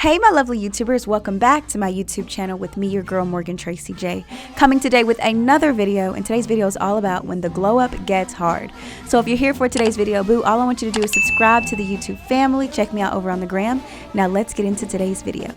Hey my lovely YouTubers, welcome back to my YouTube channel with me, your girl Morgan Tracy J. Coming today with another video, and today's video is all about when the glow up gets hard. So if you're here for today's video, boo, all I want you to do is subscribe to the YouTube family, check me out over on the gram. Now let's get into today's video.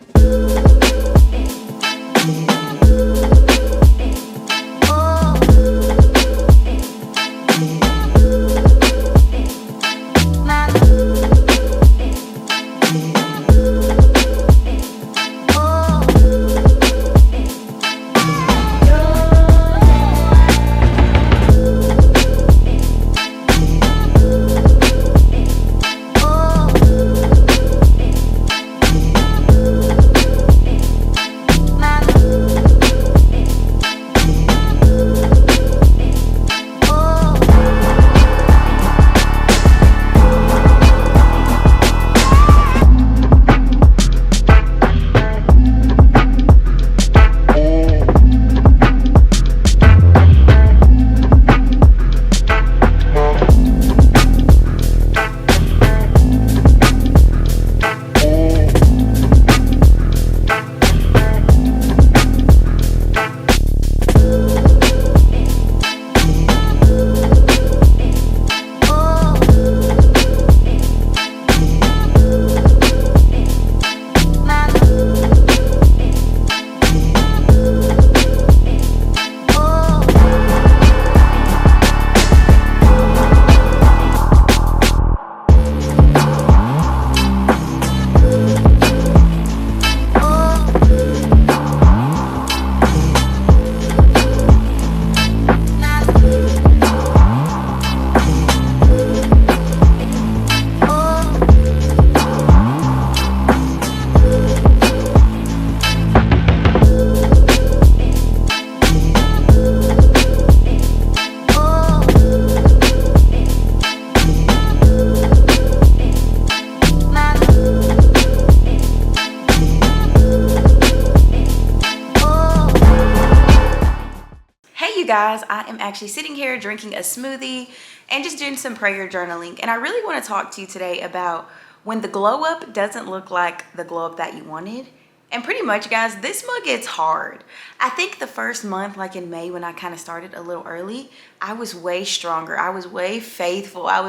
Guys, I am actually sitting here drinking a smoothie and just doing some prayer journaling, and I really want to talk to you today about when the glow up doesn't look like the glow up that you wanted. And pretty much, guys, this month gets hard. I think the first month, like in May, when I kind of started a little early, I was way stronger, I was way faithful, I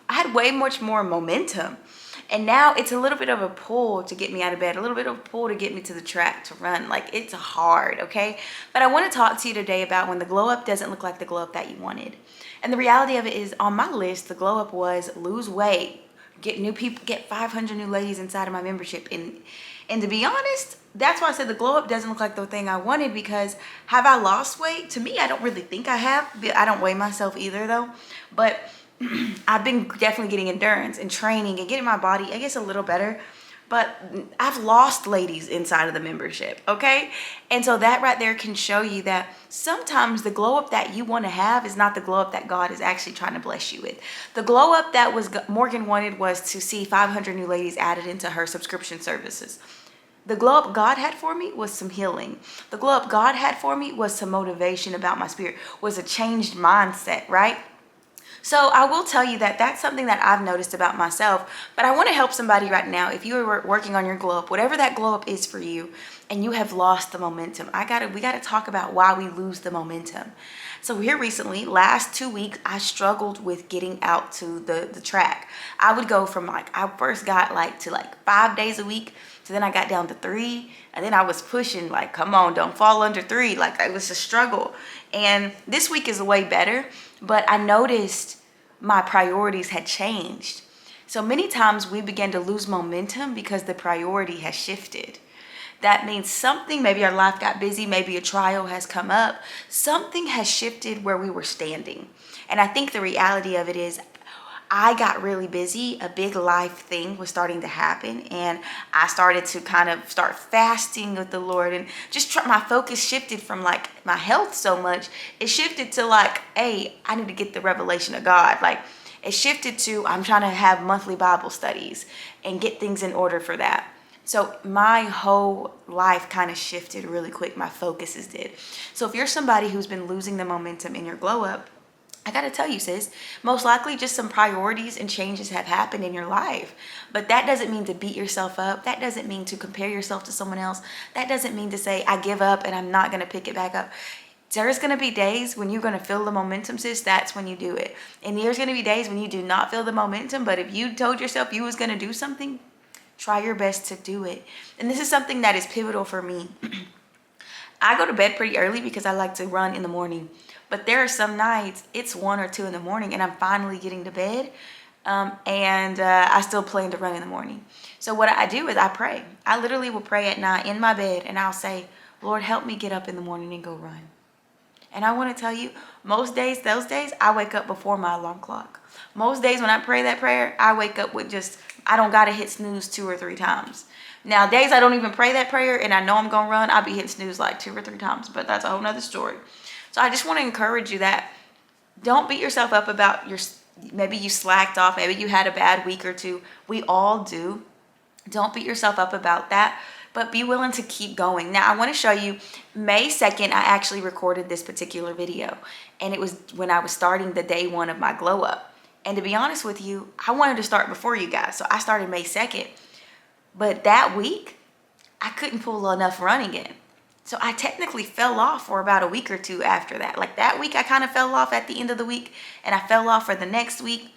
had way much more momentum. And now it's a little bit of a pull to get me out of bed, a little bit of a pull to get me to the track to run. Like, it's hard, okay? But I want to talk to you today about when the glow up doesn't look like the glow up that you wanted. And the reality of it is, on my list, the glow up was lose weight, get new people, get 500 new ladies inside of my membership. And to be honest, that's why I said the glow up doesn't look like the thing I wanted, because have I lost weight? To me, I don't really think I have. I don't weigh myself either though. But I've been definitely getting endurance and training and getting my body, I guess, a little better. But I've lost ladies inside of the membership, okay? And so that right there can show you that sometimes the glow up that you want to have is not the glow up that God is actually trying to bless you with. The glow up that Morgan wanted was to see 500 new ladies added into her subscription services. The glow up God had for me was some healing. The glow up God had for me was some motivation about my spirit, was a changed mindset, right? So I will tell you that that's something that I've noticed about myself, but I want to help somebody right now. If you are working on your glow up, whatever that glow up is for you, and you have lost the momentum, we got to talk about why we lose the momentum. So here recently, last 2 weeks, I struggled with getting out to the track. I would go from I first got to 5 days a week, so then I got down to 3, and then I was pushing come on, don't fall under 3. It was a struggle. And this week is way better, but I noticed my priorities had changed. So many times we begin to lose momentum because the priority has shifted. That means something, maybe our life got busy, maybe a trial has come up, something has shifted where we were standing. And I think the reality of it is, I got really busy. A big life thing was starting to happen, and I started to kind of start fasting with the Lord, and just my focus shifted from my health so much. It shifted to hey, I need to get the revelation of God. It shifted to, I'm trying to have monthly Bible studies and get things in order for that. So my whole life kind of shifted really quick. My focuses did. So if you're somebody who's been losing the momentum in your glow up, I gotta tell you, sis, most likely just some priorities and changes have happened in your life. But that doesn't mean to beat yourself up. That doesn't mean to compare yourself to someone else. That doesn't mean to say, I give up and I'm not gonna pick it back up. There's gonna be days when you're gonna feel the momentum, sis. That's when you do it. And there's gonna be days when you do not feel the momentum, but if you told yourself you was gonna do something, try your best to do it. And this is something that is pivotal for me. I go to bed pretty early because I like to run in the morning. But there are some nights it's 1 or 2 in the morning and I'm finally getting to bed. And I still plan to run in the morning. So what I do is I pray. I literally will pray at night in my bed and I'll say, Lord, help me get up in the morning and go run. And I want to tell you, most days, those days, I wake up before my alarm clock. Most days when I pray that prayer, I wake up with just, I don't got to hit snooze 2 or 3 times. Now, days I don't even pray that prayer and I know I'm going to run, I'll be hitting snooze like 2 or 3 times, but that's a whole nother story. So I just want to encourage you that don't beat yourself up about maybe you slacked off, maybe you had a bad week or 2. We all do. Don't beat yourself up about that, but be willing to keep going. Now, I want to show you May 2nd, I actually recorded this particular video, and it was when I was starting the day 1 of my glow up. And to be honest with you, I wanted to start before you guys, so I started May 2nd. But that week, I couldn't pull enough running in. So I technically fell off for about a week or 2 after that. Like that week, I kind of fell off at the end of the week, and I fell off for the next week.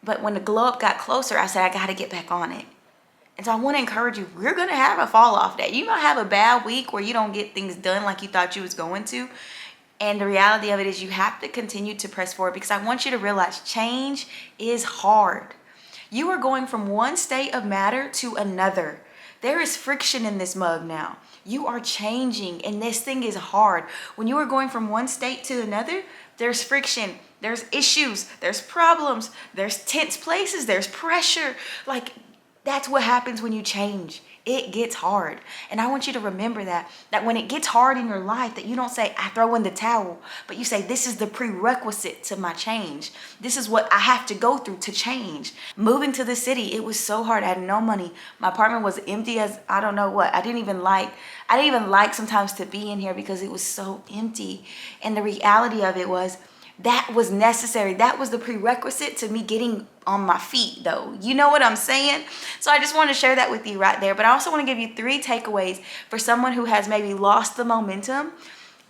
But when the glow up got closer, I said, I got to get back on it. And so I want to encourage you, we're going to have a fall off day. You might have a bad week where you don't get things done like you thought you was going to. And the reality of it is you have to continue to press forward, because I want you to realize change is hard. You are going from one state of matter to another. There is friction in this mug now. You are changing, and this thing is hard. When you are going from one state to another, there's friction, there's issues, there's problems, there's tense places, there's pressure. Like, that's what happens when you change. It gets hard. And I want you to remember that when it gets hard in your life, that you don't say, I throw in the towel, but you say, this is the prerequisite to my change. This is what I have to go through to change. Moving to the city, it was so hard. I had no money. My apartment was empty as I don't know what. I didn't even like sometimes to be in here because it was so empty. And the reality of it was, that was necessary. That was the prerequisite to me getting on my feet, though. You know what I'm saying? So I just want to share that with you right there. But I also want to give you 3 takeaways for someone who has maybe lost the momentum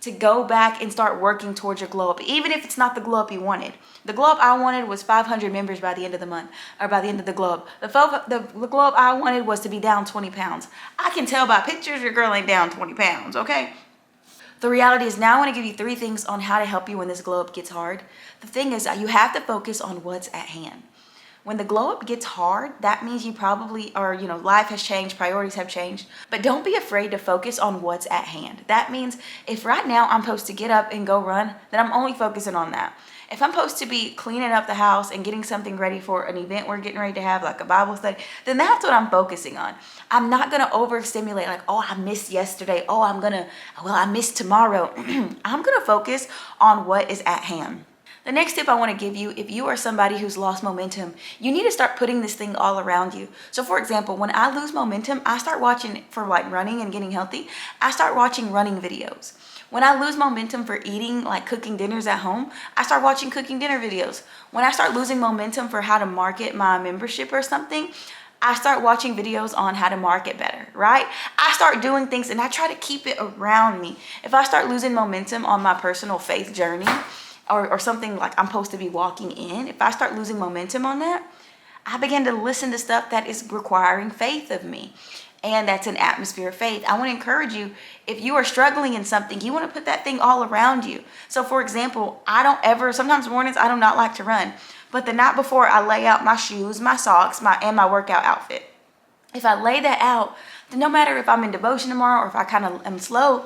to go back and start working towards your glow up, even if it's not the glow up you wanted. The glow up I wanted was 500 members by the end of the month, or by the end of the glow up. The glow up I wanted was to be down 20 pounds. I can tell by pictures your girl ain't down 20 pounds, okay? The reality is, now I want to give you 3 things on how to help you when this glow up gets hard. The thing is, you have to focus on what's at hand. When the glow up gets hard, that means you probably are, life has changed, priorities have changed. But don't be afraid to focus on what's at hand. That means if right now I'm supposed to get up and go run, then I'm only focusing on that. If I'm supposed to be cleaning up the house and getting something ready for an event we're getting ready to have, like a Bible study, then that's what I'm focusing on. I'm not going to overstimulate like, oh, I missed yesterday. Oh, I missed tomorrow. I'm going to focus on what is at hand. The next tip I want to give you, if you are somebody who's lost momentum, you need to start putting this thing all around you. So for example, when I lose momentum, I start watching, for like running and getting healthy, I start watching running videos. When I lose momentum for eating, like cooking dinners at home, I start watching cooking dinner videos. When I start losing momentum for how to market my membership or something, I start watching videos on how to market better, right? I start doing things and I try to keep it around me. If I start losing momentum on my personal faith journey or something like I'm supposed to be walking in, if I start losing momentum on that, I begin to listen to stuff that is requiring faith of me. And that's an atmosphere of faith. I want to encourage you, if you are struggling in something, you want to put that thing all around you. So for example, sometimes mornings I do not like to run, but the night before I lay out my shoes, my socks, and my workout outfit. If I lay that out, then no matter if I'm in devotion tomorrow or if I kind of am slow,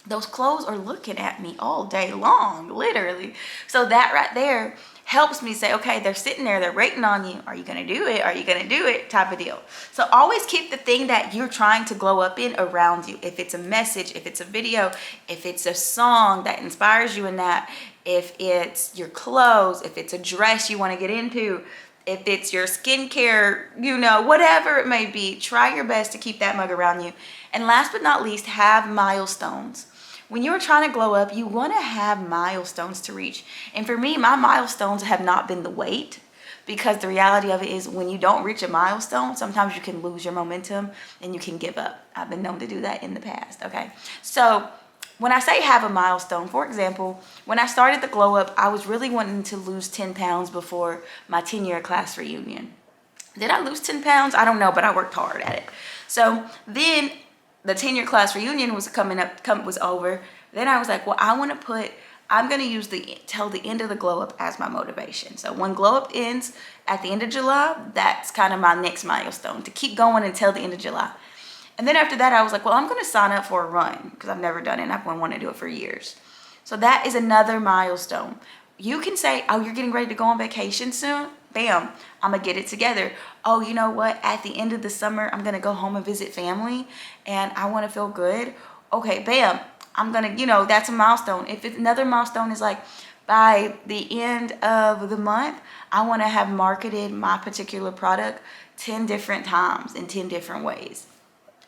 those clothes are looking at me all day long, literally. So that right there helps me say, okay, they're sitting there, they're waiting on you. Are you going to do it? Are you going to do it? Type of deal. So always keep the thing that you're trying to glow up in around you. If it's a message, if it's a video, if it's a song that inspires you in that, if it's your clothes, if it's a dress you want to get into, if it's your skincare, whatever it may be, try your best to keep that mug around you. And last but not least, have milestones. when you're trying to glow up, you want to have milestones to reach. And for me, my milestones have not been the weight, because the reality of it is when you don't reach a milestone, sometimes you can lose your momentum and you can give up. I've been known to do that in the past, okay? So when I say have a milestone, for example, when I started the glow up, I was really wanting to lose 10 pounds before my 10-year class reunion. Did I lose 10 pounds? I don't know, but I worked hard at it. So then the 10-year class reunion was was over. Then I was like, well, I'm going to use till the end of the glow up as my motivation. So when glow up ends at the end of July, that's kind of my next milestone, to keep going until the end of July. And then after that, I was like, well, I'm going to sign up for a run, because I've never done it and I've wanted to do it for years. So that is another milestone. You can say, oh, you're getting ready to go on vacation soon. Bam, I'm going to get it together. Oh, you know what? At the end of the summer, I'm going to go home and visit family and I want to feel good. Okay, bam, I'm going to, that's a milestone. If it's another milestone is like, by the end of the month, I want to have marketed my particular product 10 different times in 10 different ways.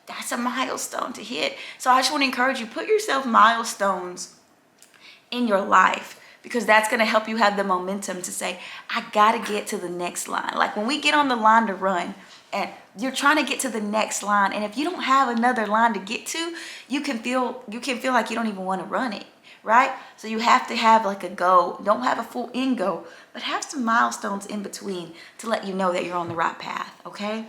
That's a milestone to hit. So I just want to encourage you, put yourself milestones in your life, because that's going to help you have the momentum to say, I got to get to the next line. Like when we get on the line to run and you're trying to get to the next line, and if you don't have another line to get to, you can feel like you don't even want to run it, right? So you have to have like a goal. Don't have a full end goal, but have some milestones in between to let you know that you're on the right path, okay?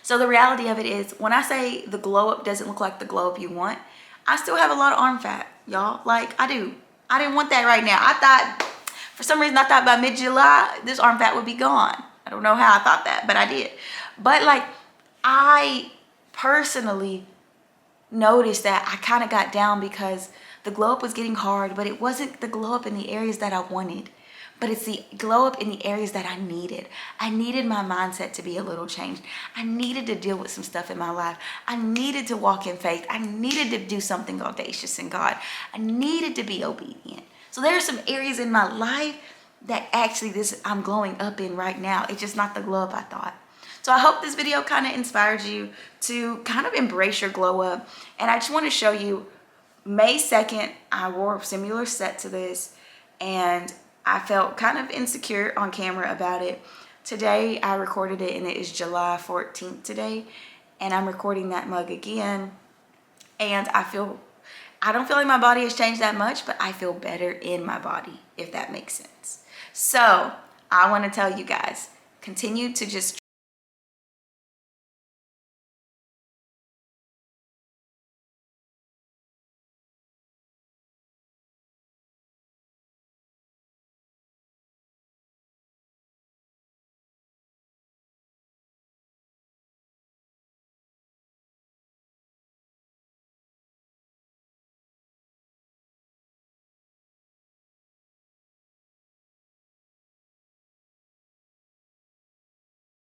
So the reality of it is, when I say the glow up doesn't look like the glow up you want, I still have a lot of arm fat, y'all. Like I do. I didn't want that right now. For some reason, I thought by mid-July, this arm fat would be gone. I don't know how I thought that, but I did. But like, I personally noticed that I kind of got down because the glow up was getting hard, but it wasn't the glow up in the areas that I wanted. But it's the glow up in the areas that I needed. I needed my mindset to be a little changed. I needed to deal with some stuff in my life. I needed to walk in faith. I needed to do something audacious in God. I needed to be obedient. So there are some areas in my life that actually I'm glowing up in right now. It's just not the glow up I thought. So I hope this video kind of inspired you to kind of embrace your glow up. And I just want to show you, May 2nd, I wore a similar set to this, and I felt kind of insecure on camera about it. Today, I recorded it, and it is July 14th today, and I'm recording that mug again, and I don't feel like my body has changed that much, but I feel better in my body, if that makes sense. So I want to tell you guys, continue to just